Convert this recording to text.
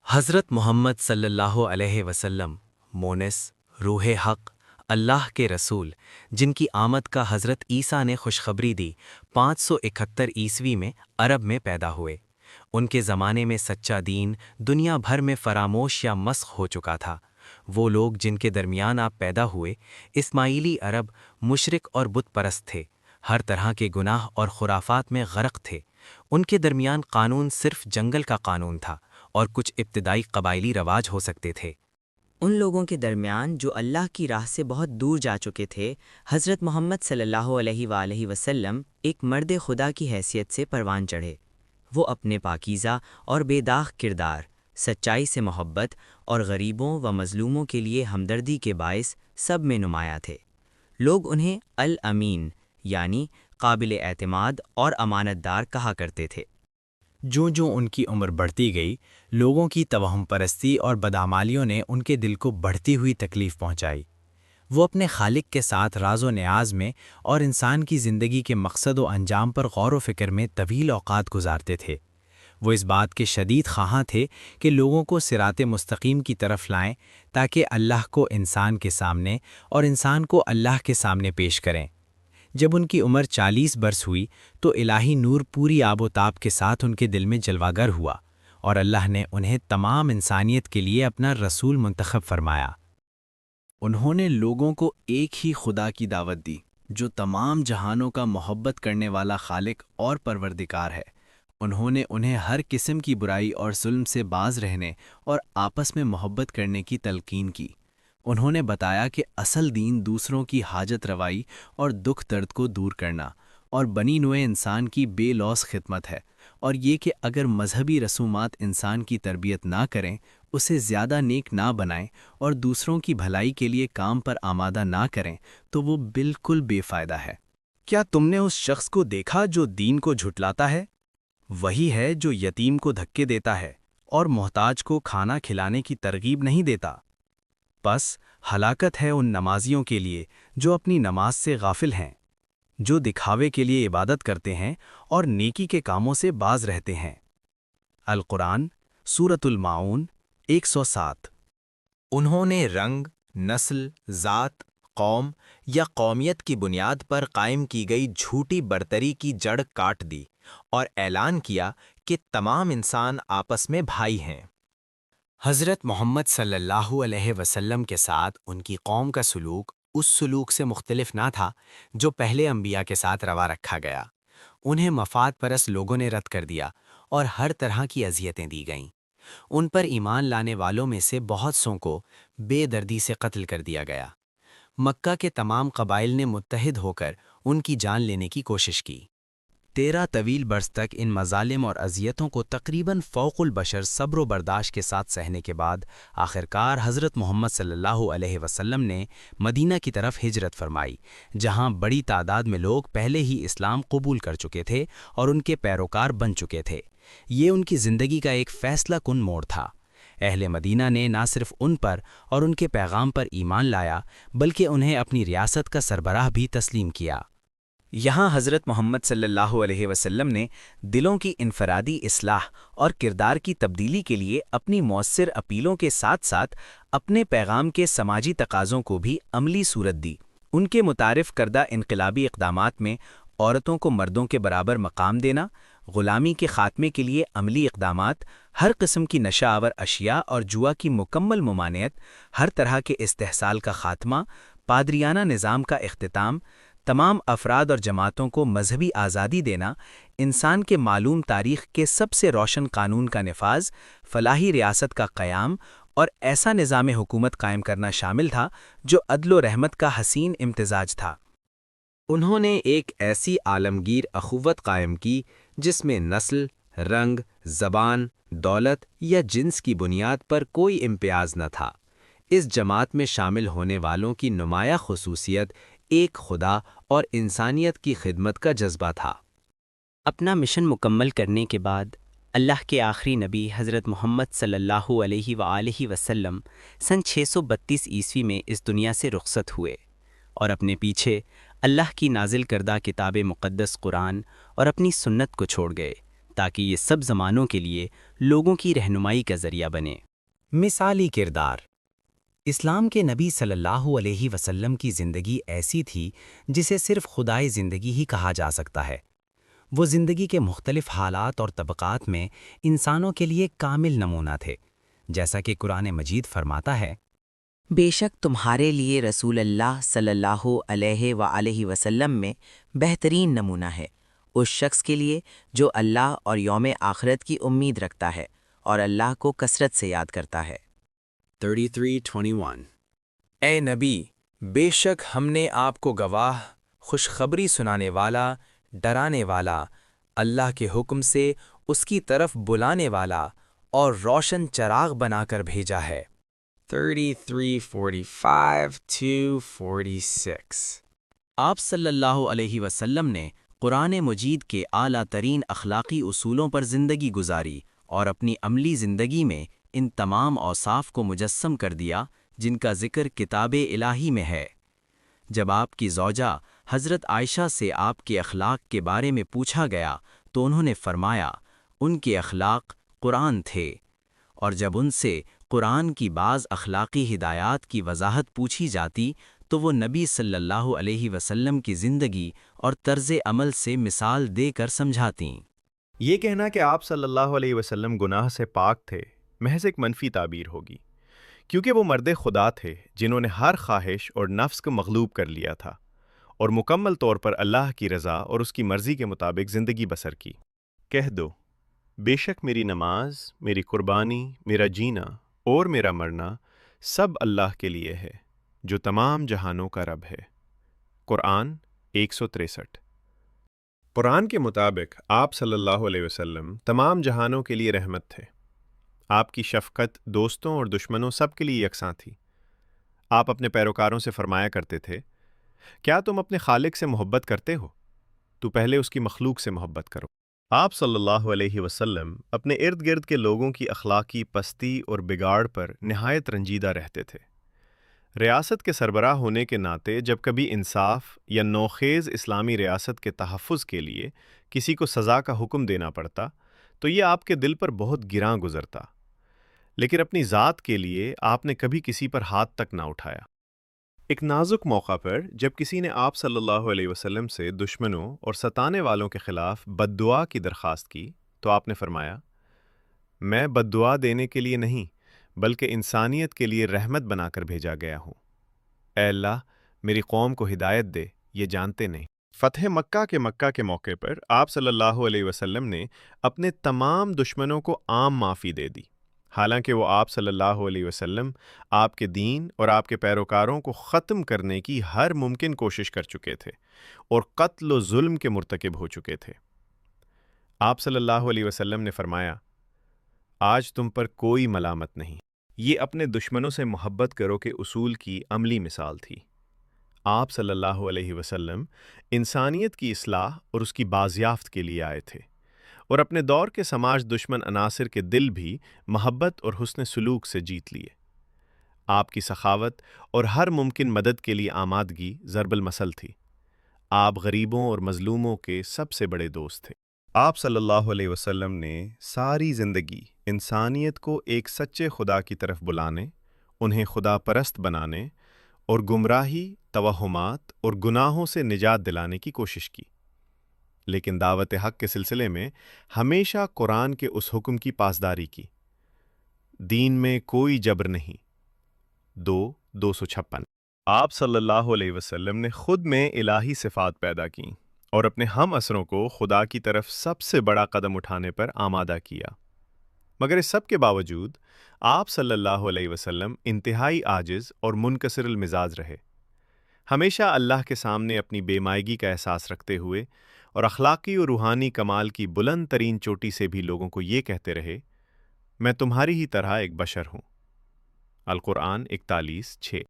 حضرت محمد صلی اللہ علیہ وسلم مونس روح حق اللہ کے رسول جن کی آمد کا حضرت عیسیٰ نے خوشخبری دی 571 عیسوی میں عرب میں پیدا ہوئے۔ ان کے زمانے میں سچا دین دنیا بھر میں فراموش یا مسخ ہو چکا تھا۔ وہ لوگ جن کے درمیان آپ پیدا ہوئے اسماعیلی عرب مشرک اور بت پرست تھے، ہر طرح کے گناہ اور خرافات میں غرق تھے۔ ان کے درمیان قانون صرف جنگل کا قانون تھا اور کچھ ابتدائی قبائلی رواج ہو سکتے تھے۔ ان لوگوں کے درمیان جو اللہ کی راہ سے بہت دور جا چکے تھے، حضرت محمد صلی اللہ علیہ وآلہ وسلم ایک مرد خدا کی حیثیت سے پروان چڑھے۔ وہ اپنے پاکیزہ اور بے داغ کردار، سچائی سے محبت اور غریبوں و مظلوموں کے لیے ہمدردی کے باعث سب میں نمایاں تھے۔ لوگ انہیں الامین یعنی قابل اعتماد اور امانت دار کہا کرتے تھے۔ جو ان کی عمر بڑھتی گئی، لوگوں کی توہم پرستی اور بدعمالیوں نے ان کے دل کو بڑھتی ہوئی تکلیف پہنچائی۔ وہ اپنے خالق کے ساتھ راز و نیاز میں اور انسان کی زندگی کے مقصد و انجام پر غور و فکر میں طویل اوقات گزارتے تھے۔ وہ اس بات کے شدید خواہاں تھے کہ لوگوں کو صراط مستقیم کی طرف لائیں تاکہ اللہ کو انسان کے سامنے اور انسان کو اللہ کے سامنے پیش کریں۔ جب ان کی عمر 40 برس ہوئی تو الہی نور پوری آب و تاب کے ساتھ ان کے دل میں جلواگر ہوا اور اللہ نے انہیں تمام انسانیت کے لیے اپنا رسول منتخب فرمایا۔ انہوں نے لوگوں کو ایک ہی خدا کی دعوت دی جو تمام جہانوں کا محبت کرنے والا خالق اور پروردگار ہے۔ انہوں نے انہیں ہر قسم کی برائی اور ظلم سے باز رہنے اور آپس میں محبت کرنے کی تلقین کی۔ انہوں نے بتایا کہ اصل دین دوسروں کی حاجت روائی اور دکھ درد کو دور کرنا اور بنی نوع انسان کی بے لوث خدمت ہے، اور یہ کہ اگر مذہبی رسومات انسان کی تربیت نہ کریں، اسے زیادہ نیک نہ بنائیں اور دوسروں کی بھلائی کے لیے کام پر آمادہ نہ کریں تو وہ بالکل بے فائدہ ہے۔ کیا تم نے اس شخص کو دیکھا جو دین کو جھٹلاتا ہے؟ وہی ہے جو یتیم کو دھکے دیتا ہے اور محتاج کو کھانا کھلانے کی ترغیب نہیں دیتا۔ بس ہلاکت ہے ان نمازیوں کے لیے جو اپنی نماز سے غافل ہیں، جو دکھاوے کے لیے عبادت کرتے ہیں اور نیکی کے کاموں سے باز رہتے ہیں۔ القرآن سورۃ الماعون 107۔ انہوں نے رنگ، نسل، ذات، قوم یا قومیت کی بنیاد پر قائم کی گئی جھوٹی برتری کی جڑ کاٹ دی اور اعلان کیا کہ تمام انسان آپس میں بھائی ہیں۔ حضرت محمد صلی اللہ علیہ وسلم کے ساتھ ان کی قوم کا سلوک اس سلوک سے مختلف نہ تھا جو پہلے انبیاء کے ساتھ روا رکھا گیا۔ انہیں مفاد پرست لوگوں نے رد کر دیا اور ہر طرح کی اذیتیں دی گئیں۔ ان پر ایمان لانے والوں میں سے بہت سوں کو بے دردی سے قتل کر دیا گیا۔ مکہ کے تمام قبائل نے متحد ہو کر ان کی جان لینے کی کوشش کی۔ 13 طویل برس تک ان مظالم اور اذیتوں کو تقریباً فوق البشر صبر و برداشت کے ساتھ سہنے کے بعد آخرکار حضرت محمد صلی اللہ علیہ وسلم نے مدینہ کی طرف ہجرت فرمائی، جہاں بڑی تعداد میں لوگ پہلے ہی اسلام قبول کر چکے تھے اور ان کے پیروکار بن چکے تھے۔ یہ ان کی زندگی کا ایک فیصلہ کن موڑ تھا۔ اہل مدینہ نے نہ صرف ان پر اور ان کے پیغام پر ایمان لایا بلکہ انہیں اپنی ریاست کا سربراہ بھی تسلیم کیا۔ یہاں حضرت محمد صلی اللہ علیہ وسلم نے دلوں کی انفرادی اصلاح اور کردار کی تبدیلی کے لیے اپنی مؤثر اپیلوں کے ساتھ ساتھ اپنے پیغام کے سماجی تقاضوں کو بھی عملی صورت دی۔ ان کے متعارف کردہ انقلابی اقدامات میں عورتوں کو مردوں کے برابر مقام دینا، غلامی کے خاتمے کے لیے عملی اقدامات، ہر قسم کی نشہ آور اشیاء اور جوا کی مکمل ممانعت، ہر طرح کے استحصال کا خاتمہ، پادریانہ نظام کا اختتام، تمام افراد اور جماعتوں کو مذہبی آزادی دینا، انسان کے معلوم تاریخ کے سب سے روشن قانون کا نفاذ، فلاحی ریاست کا قیام اور ایسا نظام حکومت قائم کرنا شامل تھا جو عدل و رحمت کا حسین امتزاج تھا۔ انہوں نے ایک ایسی عالمگیر اخوت قائم کی جس میں نسل، رنگ، زبان، دولت یا جنس کی بنیاد پر کوئی امتیاز نہ تھا۔ اس جماعت میں شامل ہونے والوں کی نمایاں خصوصیت ایک خدا اور انسانیت کی خدمت کا جذبہ تھا۔ اپنا مشن مکمل کرنے کے بعد اللہ کے آخری نبی حضرت محمد صلی اللہ علیہ وآلہ وسلم سن 632 عیسوی میں اس دنیا سے رخصت ہوئے اور اپنے پیچھے اللہ کی نازل کردہ کتاب مقدس قرآن اور اپنی سنت کو چھوڑ گئے تاکہ یہ سب زمانوں کے لیے لوگوں کی رہنمائی کا ذریعہ بنے۔ مثالی کردار۔ اسلام کے نبی صلی اللہ علیہ وسلم کی زندگی ایسی تھی جسے صرف خدائے زندگی ہی کہا جا سکتا ہے۔ وہ زندگی کے مختلف حالات اور طبقات میں انسانوں کے لیے کامل نمونہ تھے، جیسا کہ قرآن مجید فرماتا ہے، بے شک تمہارے لیے رسول اللہ صلی اللہ علیہ وآلہ وسلم میں بہترین نمونہ ہے، اس شخص کے لیے جو اللہ اور یوم آخرت کی امید رکھتا ہے اور اللہ کو کثرت سے یاد کرتا ہے۔ 33:21 اے نبی، بے شک ہم نے آپ کو گواہ، خوشخبری سنانے والا، ڈرانے والا، اللہ کے حکم سے اس کی طرف بلانے والا اور روشن چراغ بنا کر بھیجا ہے۔ 33:45 to 46 آپ صلی اللہ علیہ وسلم نے قرآن مجید کے اعلیٰ ترین اخلاقی اصولوں پر زندگی گزاری اور اپنی عملی زندگی میں ان تمام اوصاف کو مجسم کر دیا جن کا ذکر کتاب الہی میں ہے۔ جب آپ کی زوجہ حضرت عائشہ سے آپ کے اخلاق کے بارے میں پوچھا گیا تو انہوں نے فرمایا ان کے اخلاق قرآن تھے، اور جب ان سے قرآن کی بعض اخلاقی ہدایات کی وضاحت پوچھی جاتی تو وہ نبی صلی اللہ علیہ وسلم کی زندگی اور طرز عمل سے مثال دے کر سمجھاتیں۔ یہ کہنا کہ آپ صلی اللہ علیہ وسلم گناہ سے پاک تھے محض ایک منفی تعبیر ہوگی، کیونکہ وہ مرد خدا تھے جنہوں نے ہر خواہش اور نفس کو مغلوب کر لیا تھا اور مکمل طور پر اللہ کی رضا اور اس کی مرضی کے مطابق زندگی بسر کی۔ کہہ دو، بے شک میری نماز، میری قربانی، میرا جینا اور میرا مرنا سب اللہ کے لیے ہے جو تمام جہانوں کا رب ہے۔ قرآن 163۔ قرآن کے مطابق آپ صلی اللہ علیہ وسلم تمام جہانوں کے لیے رحمت تھے۔ آپ کی شفقت دوستوں اور دشمنوں سب کے لیے یکساں تھی۔ آپ اپنے پیروکاروں سے فرمایا کرتے تھے، کیا تم اپنے خالق سے محبت کرتے ہو؟ تو پہلے اس کی مخلوق سے محبت کرو۔ آپ صلی اللہ علیہ وسلم اپنے ارد گرد کے لوگوں کی اخلاقی پستی اور بگاڑ پر نہایت رنجیدہ رہتے تھے۔ ریاست کے سربراہ ہونے کے ناطے جب کبھی انصاف یا نوخیز اسلامی ریاست کے تحفظ کے لیے کسی کو سزا کا حکم دینا پڑتا تو یہ آپ کے دل پر بہت گراں گزرتا، لیکن اپنی ذات کے لیے آپ نے کبھی کسی پر ہاتھ تک نہ اٹھایا۔ ایک نازک موقع پر جب کسی نے آپ صلی اللہ علیہ وسلم سے دشمنوں اور ستانے والوں کے خلاف بد دعا کی درخواست کی تو آپ نے فرمایا، میں بد دعا دینے کے لیے نہیں بلکہ انسانیت کے لیے رحمت بنا کر بھیجا گیا ہوں۔ اے اللہ، میری قوم کو ہدایت دے، یہ جانتے نہیں۔ فتح مکہ کے موقع پر آپ صلی اللہ علیہ وسلم نے اپنے تمام دشمنوں کو عام معافی دے دی، حالانکہ وہ آپ صلی اللہ علیہ وسلم آپ کے دین اور آپ کے پیروکاروں کو ختم کرنے کی ہر ممکن کوشش کر چکے تھے اور قتل و ظلم کے مرتکب ہو چکے تھے۔ آپ صلی اللہ علیہ وسلم نے فرمایا، آج تم پر کوئی ملامت نہیں۔ یہ اپنے دشمنوں سے محبت کرو کے اصول کی عملی مثال تھی۔ آپ صلی اللہ علیہ وسلم انسانیت کی اصلاح اور اس کی بازیافت کے لیے آئے تھے، اور اپنے دور کے سماج دشمن عناصر کے دل بھی محبت اور حسن سلوک سے جیت لیے۔ آپ کی سخاوت اور ہر ممکن مدد کے لیے آمادگی ضرب المثل تھی۔ آپ غریبوں اور مظلوموں کے سب سے بڑے دوست تھے۔ آپ صلی اللہ علیہ وسلم نے ساری زندگی انسانیت کو ایک سچے خدا کی طرف بلانے، انہیں خدا پرست بنانے اور گمراہی، توہمات اور گناہوں سے نجات دلانے کی کوشش کی، لیکن دعوت حق کے سلسلے میں ہمیشہ قرآن کے اس حکم کی پاسداری کی، دین میں کوئی جبر نہیں۔ 2:256۔ آپ صلی اللہ علیہ وسلم نے خود میں الہی صفات پیدا کیں اور اپنے ہم عصروں کو خدا کی طرف سب سے بڑا قدم اٹھانے پر آمادہ کیا، مگر اس سب کے باوجود آپ صلی اللہ علیہ وسلم انتہائی عاجز اور منکسر المزاج رہے، ہمیشہ اللہ کے سامنے اپنی بے مائگی کا احساس رکھتے ہوئے اور اخلاقی اور روحانی کمال کی بلند ترین چوٹی سے بھی لوگوں کو یہ کہتے رہے، میں تمہاری ہی طرح ایک بشر ہوں۔ القرآن 41:6۔